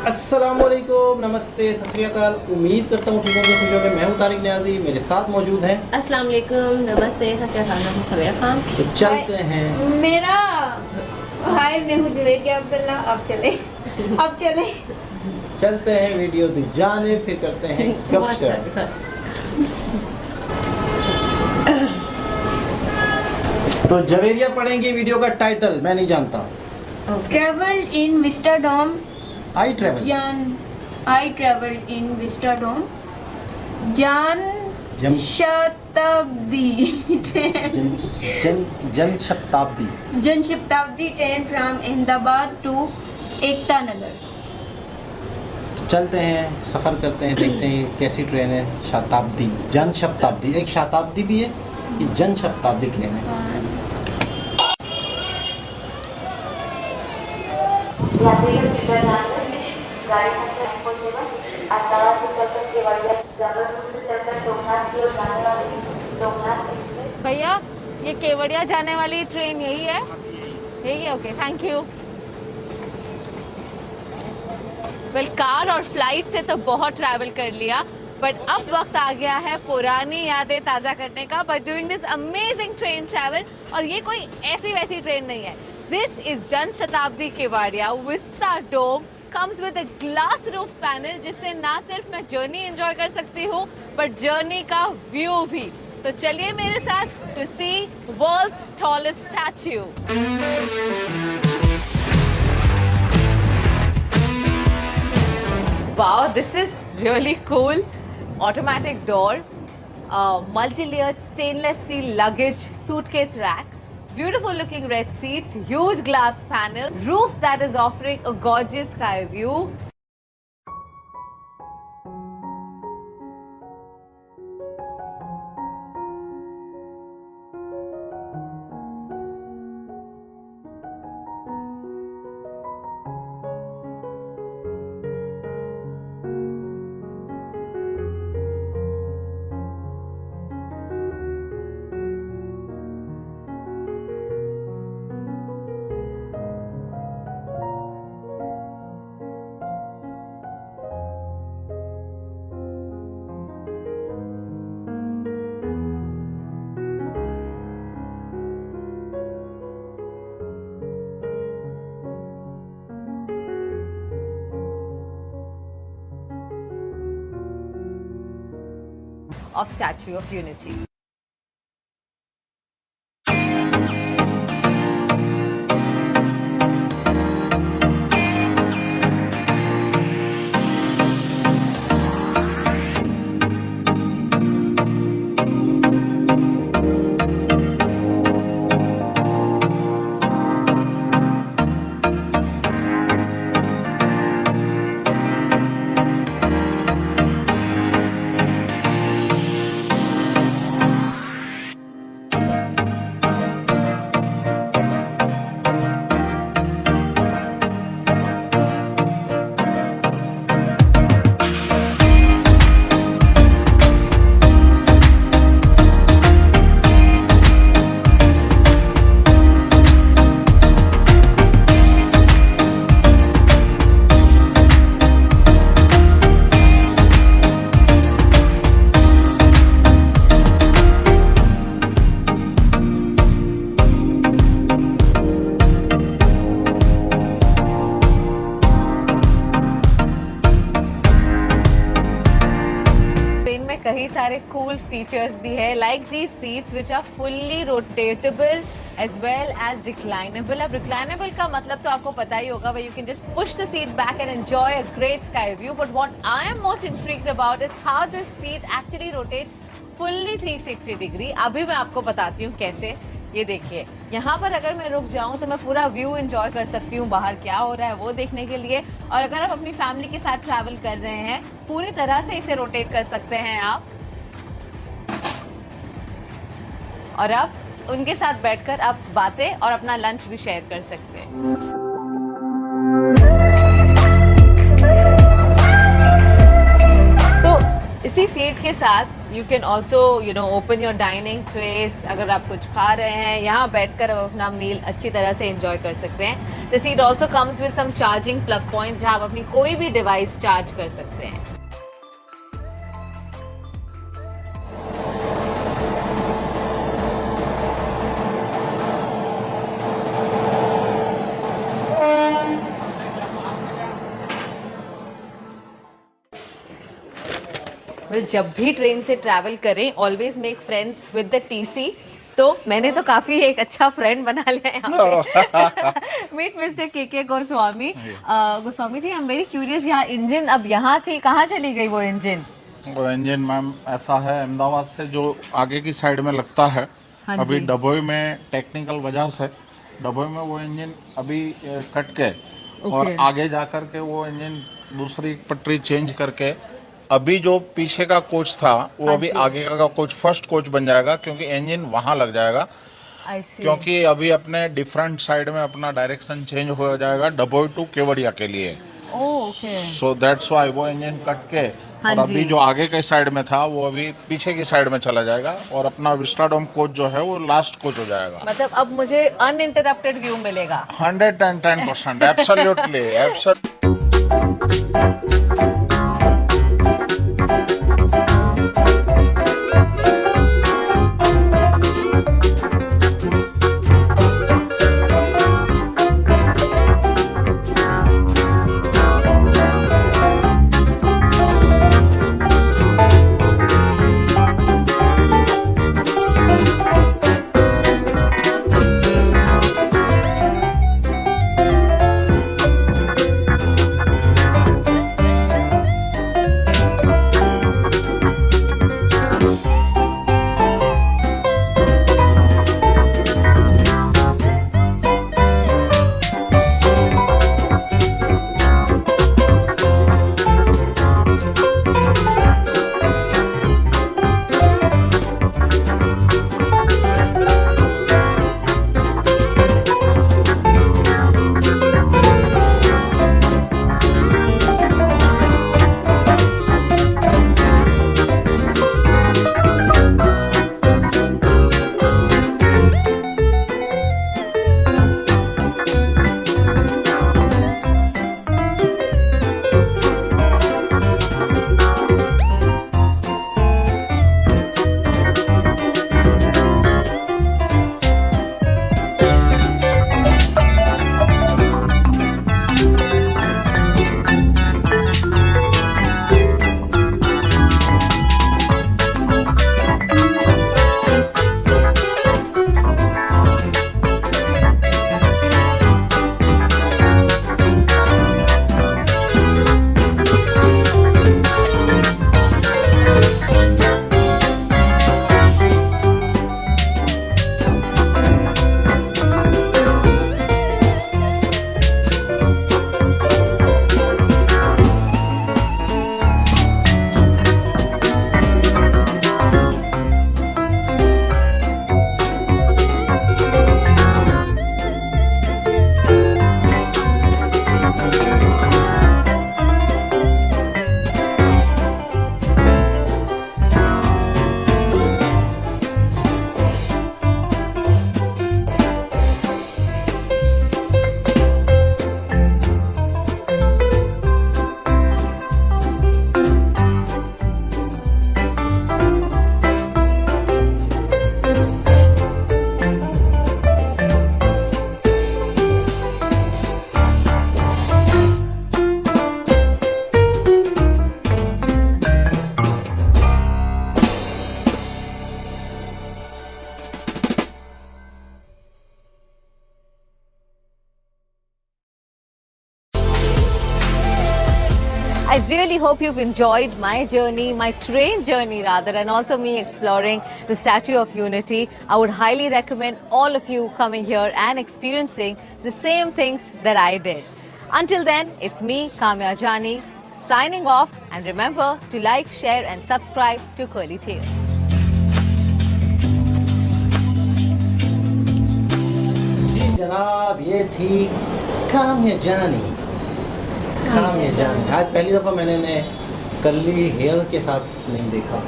अस्सलामुअलैकुम, नमस्ते, सत श्री अकाल। उम्मीद करता हूँ ठीक होंगे, खुश होंगे। मैं हूँ तारिक न्याजी, मेरे साथ मौजूद हैं। अस्सलाम वालेकुम, नमस्ते, सत श्री अकाल, मैं हूं सवेरा खान। तो चलते हैं। मेरा हाय, मैं हूँ जुवेरिया अब्दुल्ला। अब चले चलते हैं वीडियो दी जाने, फिर करते हैं गपशप। तो जवेरिया पढ़ेंगे वीडियो का टाइटल, मैं नहीं जानता। Travel in vistadome. I travel in vistadome. शताब्दी Jan Shatabdi train from Ahmedabad to Ekta Nagar. चलते हैं, सफ़र करते हैं, देखते हैं कैसी ट्रेन है। शताब्दी, जन शताब्दी, एक शताब्दी भी है, ये जन शताब्दी ट्रेन है। भैया, ये केवड़िया जाने वाली ट्रेन यही है? यही है, okay, thank you. Well, car और फ्लाइट से तो बहुत ट्रैवल कर लिया, बट अब वक्त आ गया है पुरानी यादें ताज़ा करने का by doing this amazing train travel. और ये कोई ऐसी वैसी ट्रेन नहीं है। This is Jan Shatabdi Kevadia vistadome. Comes with a glass roof panel, जिससे ना सिर्फ मैं जर्नी एंजॉय कर सकती हूँ बट जर्नी का व्यू भी। तो चलिए मेरे साथ to see world's tallest statue. Wow, this is really cool. Automatic door, multi-layered stainless steel luggage suitcase rack, beautiful looking red seats, huge glass panel, roof that is offering a gorgeous sky view. Of Statue of Unity. कई सारे cool features भी है, like these seats which are fully rotatable as well as reclinable. अब reclinable का मतलब तो आपको पता ही होगा, you can just push the seat back and enjoy a great sky view. But what I am most intrigued about is how this seat actually rotates fully 360 degree. अभी मैं आपको बताती हूँ कैसे। ये देखिए, यहाँ पर अगर मैं रुक जाऊँ तो मैं पूरा व्यू एंजॉय कर सकती हूँ, बाहर क्या हो रहा है वो देखने के लिए। और अगर आप अपनी फैमिली के साथ ट्रैवल कर रहे हैं, पूरी तरह से इसे रोटेट कर सकते हैं आप। और अब उनके साथ बैठकर आप बातें और अपना लंच भी शेयर कर सकते हैं। तो इसी सीट के के साथ you can also open your dining trace. अगर आप कुछ खा रहे हैं यहाँ बैठकर आप अपना मील अच्छी तरह से एंजॉय कर सकते हैं। The seat also comes with some charging plug point जहाँ आप अपनी कोई भी डिवाइस चार्ज कर सकते हैं। जब भी ट्रेन से ट्रैवल करें always make friends with the TC. तो मैंने तो काफी एक अच्छा फ्रेंड बना लिया यहाँ पे। मीट मिस्टर के Goswami. Goswami ji, I am very curious, यहाँ इंजन अब यहाँ थी, कहाँ चली गई वो इंजन? वो इंजन मैम ऐसा है, अहमदाबाद से जो आगे की साइड में लगता है, हाँ अभी जी। डभोई में टेक्निकल वजह से डभोई में वो इंजन अभी कट के और ओके। आगे जा कर के वो इंजन दूसरी पटरी चेंज करके अभी जो पीछे का कोच था वो हाँ अभी जी। आगे का कोच फर्स्ट कोच बन जाएगा, क्योंकि इंजन वहाँ लग जाएगा। आई सी। क्योंकि अभी अपने डिफरेंट साइड में अपना डायरेक्शन चेंज हो जाएगा डभोई टू केवड़िया के लिए। ओके। सो दैट्स व्हाई वो इंजन कट के हाँ और अभी जी। जो आगे के साइड में था वो अभी पीछे की साइड में चला जाएगा और अपना विस्टाडोम कोच जो है वो लास्ट कोच हो जाएगा। मतलब अब मुझे अनइंटरप्टेड व्यू मिलेगा। 110%, absolutely absolutely. I really hope you've enjoyed my journey, my train journey rather, and also me exploring the Statue of Unity. I would highly recommend all of you coming here and experiencing the same things that I did. Until then, it's me, Kamya Jani, signing off, and remember to like, share and subscribe to Curly Tales. जी जनाब, ये थी काम्या जानी। काम्या जानी आज पहली दफ़ा मैंने curly hair के साथ नहीं देखा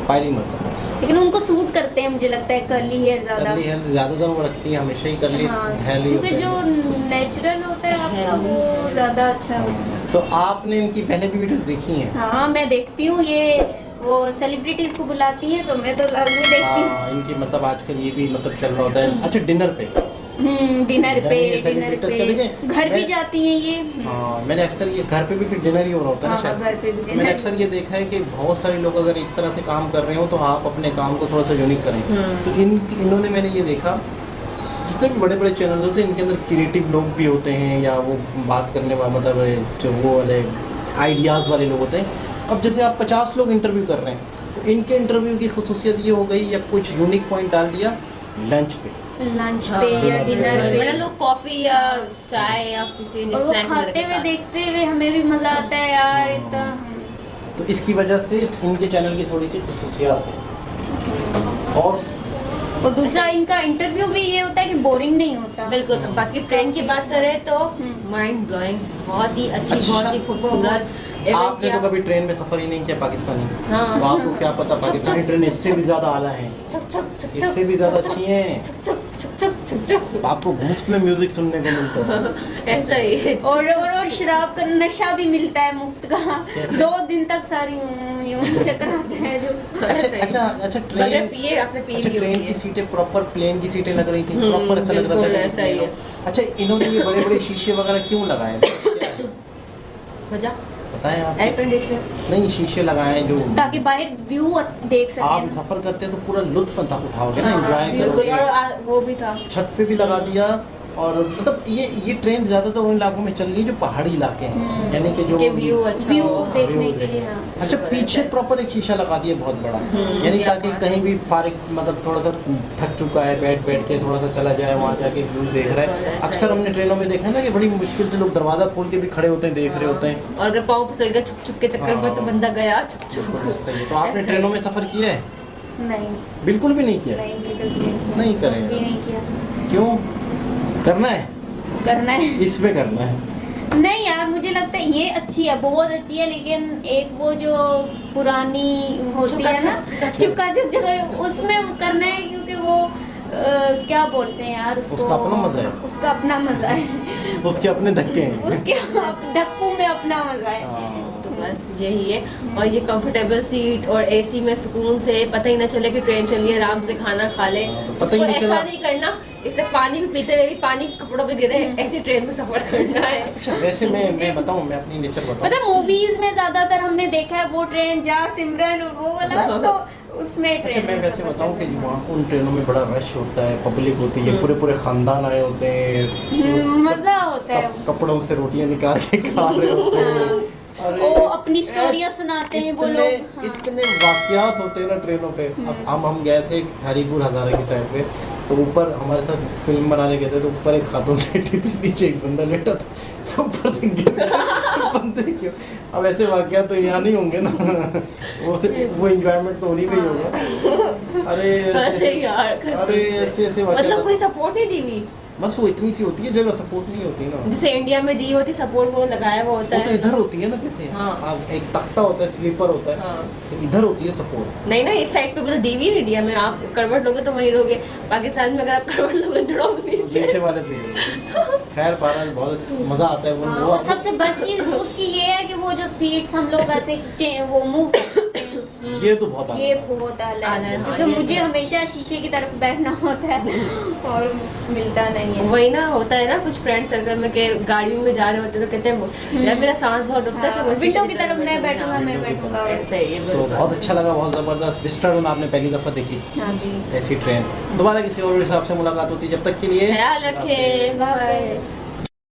पहली मरतबा। लेकिन उनको सूट करते हैं मुझे लगता है कर्ली हेयर ज्यादा। कर्ली हेयर ज़्यादातर वो रखती है, हमेशा ही कर्ली हाँ, हेयर ही क्योंकि होते जो हैं। नेचुरल होता है आपका वो ज़्यादा अच्छा होता है। तो आपने इनकी पहले भी वीडियोस देखी हैं? हाँ मैं देखती हूँ, ये वो सेलिब्रिटीज को बुलाती हैं तो मैं तो लाजमी देखती हूँ। हाँ, इनकी मतलब आजकल ये भी मतलब चल रहा होता है। अच्छा, डिनर पे डिनर पे ये celebrities का देखें? घर भी मैं- जाती हैं ये। हाँ, मैंने अक्सर ये घर पे भी फिर डिनर ही हो रहा होता है ना हाँ, शायद। घर पे भी मैंने dinner। अक्सर ये देखा है कि बहुत सारे लोग अगर एक तरह से काम कर रहे हो तो आप अपने काम को थोड़ा सा यूनिक करें। तो इन्होंने मैंने ये देखा, जितने भी बड़े बड़े चैनल होते हैं इनके अंदर क्रिएटिव लोग भी होते हैं, या वो बात करने वाले मतलब जो वो वाले आइडियाज़ वाले लोग होते हैं। अब जैसे आप 50 लोग इंटरव्यू कर रहे हैं, तो इनके इंटरव्यू की खुसूसियत ये हो गई या कुछ यूनिक पॉइंट डाल दिया लंच पे, लंच हाँ, पे या dinner डिनर पे। पे, बड़े लोग कॉफी या चाय या किसी और वो स्नैक खाते हुए देखते हुए हमें भी मजा आता है यार इतना। तो इसकी वजह से इनके चैनल की थोड़ी सी खुसूसियात है। और दूसरा इनका इंटरव्यू भी ये होता है कि बोरिंग नहीं होता। बिल्कुल। बाकी ट्रेंड की बात करें तो माइंड ब्लोइंग, बहुत ही अच्छी, अच्छा। बहुत ही खूबसूरत। Even आपने क्या- तो कभी ट्रेन में सफर ही नहीं किया पाकिस्तानी? हाँ। तो आपको क्या पता पाकिस्तानी ट्रेन इससे भी ज्यादा आला है, छक छक छक इससे भी ज्यादा अच्छी हैं। छक छक छक छक छक छक। आपको मुफ्त में म्यूजिक सुनने को मिलता है। ऐसा ही है। और शराब का नशा भी मिलता है मुफ्त का। कैसे? 2 दिन तक सारी यूं चकराते हैं जो। अच्छा बगैर ट्रेन, पिए आपने पी अच्छा भी ट्रेन होगी की है। सीटें प्रॉपर प्लेन की सीटें लग रही थी, प्रॉपर ऐसा लग रहा बिल्कुल था कि ऐसा ही है। अच्छा, इन्होंने ये बड़े बड़े शीशे वगैरह क्यों लगाए? क्या है? मजा बताएं आप। Air conditioner. नहीं, शीशे लगाए हैं जो ताकि बाहर व्यू देख सकें आप ना। सफर करते हैं तो पूरा लुत्फ उठाओगे ना, हाँ, एंजॉय बिल्कुल। करोगे। और वो भी था। छत पे भी लगा दिया। और मतलब ये ट्रेन ज़्यादातर उन इलाकों में चल रही है जो पहाड़ी इलाके हैं, यानी कि जो के व्यू अच्छा व्यू हो। देखने व्यू के देख- लिए। हाँ। अच्छा, पीछे प्रॉपर एक शीशा लगा दिया बहुत बड़ा, यानी क्या ताकि बात कहीं भी फारिग मतलब थोड़ा सा थक चुका है बैठ बैठ के थोड़ा सा चला जाए, वहाँ जाके व्यू देख रहा है। अक्सर हमने ट्रेनों में देखा है ना कि बड़ी मुश्किल से लोग दरवाज़ा खोल के भी खड़े होते हैं, देख रहे होते हैं। और अगर पाँव फिसल गया छुप छुप के चक्कर में तो हाँ। बंदा गया छुप छुप। बिल्कुल सही है। तो आपने ऐसा ट्रेनों ही। में सफ़र किया है? नहीं बिल्कुल भी नहीं किया? नहीं बिल्कुल भी नहीं। नहीं करें। भी नहीं किया। क्यों करना है? करना है। इस पे करना है। नहीं यार, मुझे लगता है ये अच्छी है, बहुत अच्छी है, लेकिन एक वो जो पुरानी होती है ना चुका चुक उसमें करना है, क्योंकि वो क्या बोलते हैं यार उसको, उसका अपना मजा है। उसका अपना मजा है। उसके अपने धक्के हैं। उसके धक्कों में अपना मजा है। हाँ। तो बस यही है। और ये कंफर्टेबल सीट और एसी में सुकून से पता ही ना चले कि ट्रेन चली है, आराम से खाना खा ले। पता ही नहीं उसको चला। ऐसा नहीं करना, इससे पानी भी पीते हुए भी पानी कपड़ों पे गिरे, ऐसी ट्रेन में सफर करना है। अच्छा, वैसे मैं बताऊं, मैं अपनी नेचर बताऊं। पता मूवीज में ज्यादातर हमने देखा है वो ट्रेन जा सिमरन और वो वाला, तो उसमें अच्छा, ट्रेन मैं वैसे बताऊं कि वहाँ उन ट्रेनों में बड़ा रश होता है, पब्लिक होती है, पूरे पूरे खानदान आए होते हैं, मजा होता है। कपड़ों से रोटियां निकाल के खा रहे होते हैं। अरे, वो अपनी स्टोरियां सुनाते हैं वो लोग। हाँ। इतने वाकयात होते हैं ना ट्रेनों पे। अब हम गए थे हरीपुर हजारा की साइड पे, तो ऊपर हमारे साथ फिल्म बनाने गए थे, तो ऊपर एक खातून लेटी थी, नीचे एक बंदा लेटा था, ऊपर से गिर गया। बंदे क्यों? अब ऐसे वाकयात तो यहाँ नहीं होंगे ना। वो एंजॉयमेंट तो उन्हीं में ही होगा। अरे अरे यार, अरे ऐसे मतलब वाकयात, कोई सपोर्ट नहीं दी हुई, बस वो इतनी सी होती है, जगह सपोर्ट नहीं होती ना। जैसे इंडिया में दी होती सपोर्ट, वो लगाया हुआ होता वो तो है। इधर होती है ना, जैसे हाँ। आप एक तख्ता होता है, स्लीपर होता है, हाँ। तो इधर होती है सपोर्ट। नहीं ना, इस साइड पे भी तो दी हुई है इंडिया में। आप करवट लोगे तो वहीं रहोगे, पाकिस्तान में अगर आप करवट लोगे तो रहोगे नीचे। नीचे वाले पे खैर बहरहाल बहुत मजा आता है हाँ, वो और सबसे बेस्ट चीज उसकी ये है कि वो जो सीट्स हम लोग ऐसे वो मूव कर सकते हैं, ये तो बहुत ये आनंद है। बहुत आला आला है, है, हाँ, क्योंकि ये मुझे तो है। हमेशा शीशे की तरफ बैठना होता है और मिलता नहीं है। वही ना होता है ना, कुछ फ्रेंड सर्कल में के गाड़ी में जा रहे होते हैं तो कहते हैं यार मेरा सांस बहुत दुखता है, तो मैं विंडो शीशे की तरफ मैं बैठूंगा, मैं विंडो की बैठूंगा। ऐसा ही है, तो बिल्कुल। बहुत अच्छा लगा, बहुत ज़बरदस्त। विस्टाडोम आपने पहली दफ़ा देखी हाँ जी। ऐसी ट्रेन। दोबारा किसी और हिसाब से मुलाकात होती है, जब तक के लिए ख्याल रखें, बाय।